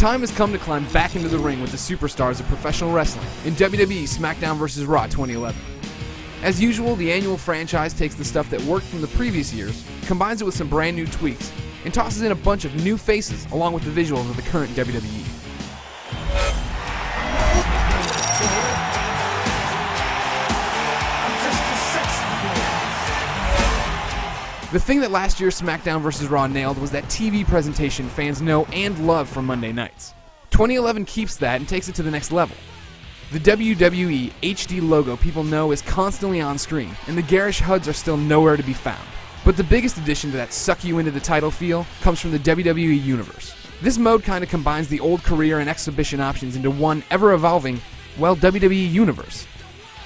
time has come to climb back into the ring with the superstars of professional wrestling in WWE SmackDown vs. Raw 2011. As usual, the annual franchise takes the stuff that worked from the previous years, combines it with some brand new tweaks, and tosses in a bunch of new faces along with the visuals of the current WWE. The thing that last year's SmackDown vs. Raw nailed was that TV presentation fans know and love from Monday nights. 2011 keeps that and takes it to the next level. The WWE HD logo people know is constantly on screen, and the garish HUDs are still nowhere to be found. But the biggest addition to that suck you into the title feel comes from the WWE Universe. This mode kind of combines the old career and exhibition options into one ever-evolving, well, WWE Universe.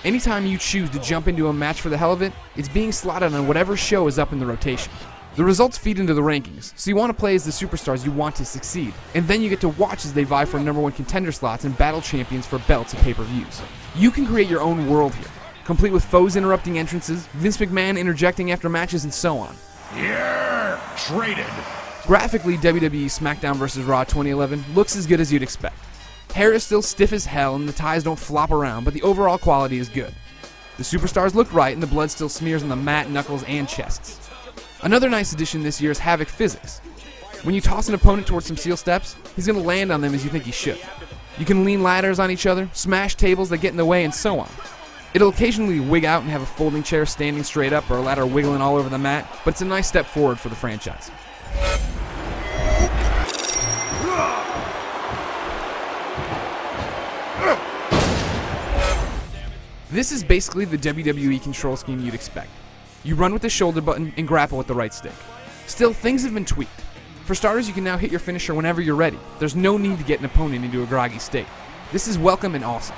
Anytime you choose to jump into a match for the hell of it, it's being slotted on whatever show is up in the rotation. The results feed into the rankings, so you want to play as the superstars you want to succeed, and then you get to watch as they vie for #1 contender slots and battle champions for belts and pay-per-views. You can create your own world here, complete with foes interrupting entrances, Vince McMahon interjecting after matches, and so on. Yeah, traded. Graphically, WWE SmackDown vs. Raw 2011 looks as good as you'd expect. Hair is still stiff as hell and the ties don't flop around, but the overall quality is good. The superstars look right and the blood still smears on the mat, knuckles, and chests. Another nice addition this year is Havoc physics. When you toss an opponent towards some steel steps, he's going to land on them as you think he should. You can lean ladders on each other, smash tables that get in the way, and so on. It'll occasionally wig out and have a folding chair standing straight up or a ladder wiggling all over the mat, but it's a nice step forward for the franchise. This is basically the WWE control scheme you'd expect. You run with the shoulder button and grapple with the right stick. Still, things have been tweaked. For starters, you can now hit your finisher whenever you're ready. There's no need to get an opponent into a groggy state. This is welcome and awesome.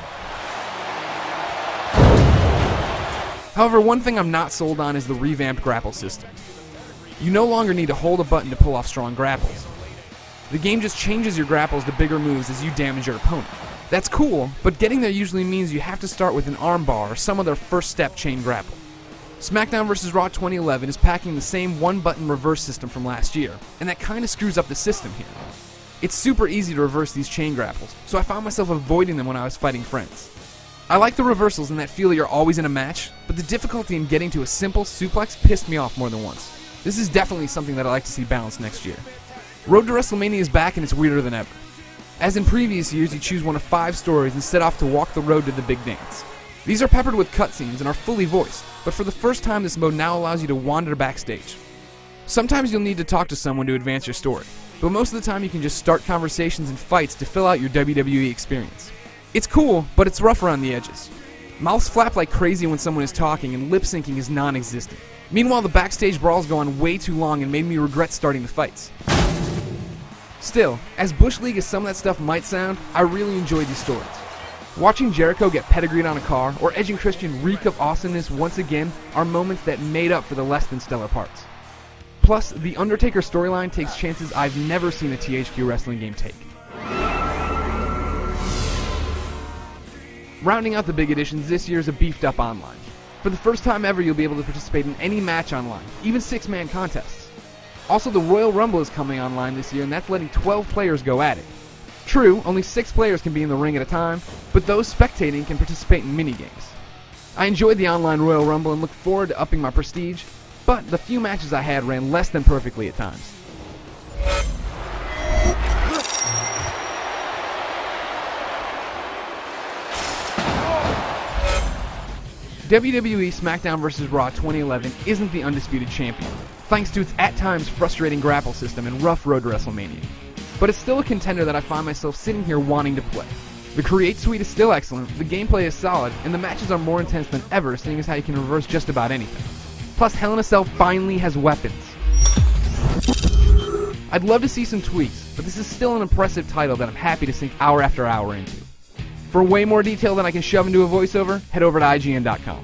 However, one thing I'm not sold on is the revamped grapple system. You no longer need to hold a button to pull off strong grapples. The game just changes your grapples to bigger moves as you damage your opponent. That's cool, but getting there usually means you have to start with an armbar or some other first step chain grapple. SmackDown vs. Raw 2011 is packing the same one-button reverse system from last year, and that kind of screws up the system here. It's super easy to reverse these chain grapples, so I found myself avoiding them when I was fighting friends. I like the reversals and that feel you're always in a match, but the difficulty in getting to a simple suplex pissed me off more than once. This is definitely something that I'd like to see balanced next year. Road to WrestleMania is back and it's weirder than ever. As in previous years, you choose one of 5 stories and set off to walk the road to the big dance. These are peppered with cutscenes and are fully voiced, but for the first time this mode now allows you to wander backstage. Sometimes you'll need to talk to someone to advance your story, but most of the time you can just start conversations and fights to fill out your WWE experience. It's cool, but it's rough around the edges. Mouths flap like crazy when someone is talking and lip syncing is non-existent. Meanwhile, the backstage brawls go on way too long and made me regret starting the fights. Still, as Bush League as some of that stuff might sound, I really enjoyed these stories. Watching Jericho get pedigreed on a car, or Edge and Christian reek of awesomeness once again, are moments that made up for the less than stellar parts. Plus, the Undertaker storyline takes chances I've never seen a THQ wrestling game take. Rounding out the big additions this year is a beefed up online. For the first time ever, you'll be able to participate in any match online, even 6-man contests. Also, the Royal Rumble is coming online this year, and that's letting 12 players go at it. True, only 6 players can be in the ring at a time, but those spectating can participate in minigames. I enjoyed the online Royal Rumble and look forward to upping my prestige, but the few matches I had ran less than perfectly at times. WWE SmackDown vs. Raw 2011 isn't the undisputed champion, thanks to its at times frustrating grapple system and rough road to WrestleMania. But it's still a contender that I find myself sitting here wanting to play. The Create suite is still excellent, the gameplay is solid, and the matches are more intense than ever, seeing as how you can reverse just about anything. Plus, Hell in a Cell finally has weapons. I'd love to see some tweaks, but this is still an impressive title that I'm happy to sink hour after hour into. For way more detail than I can shove into a voiceover, head over to IGN.com.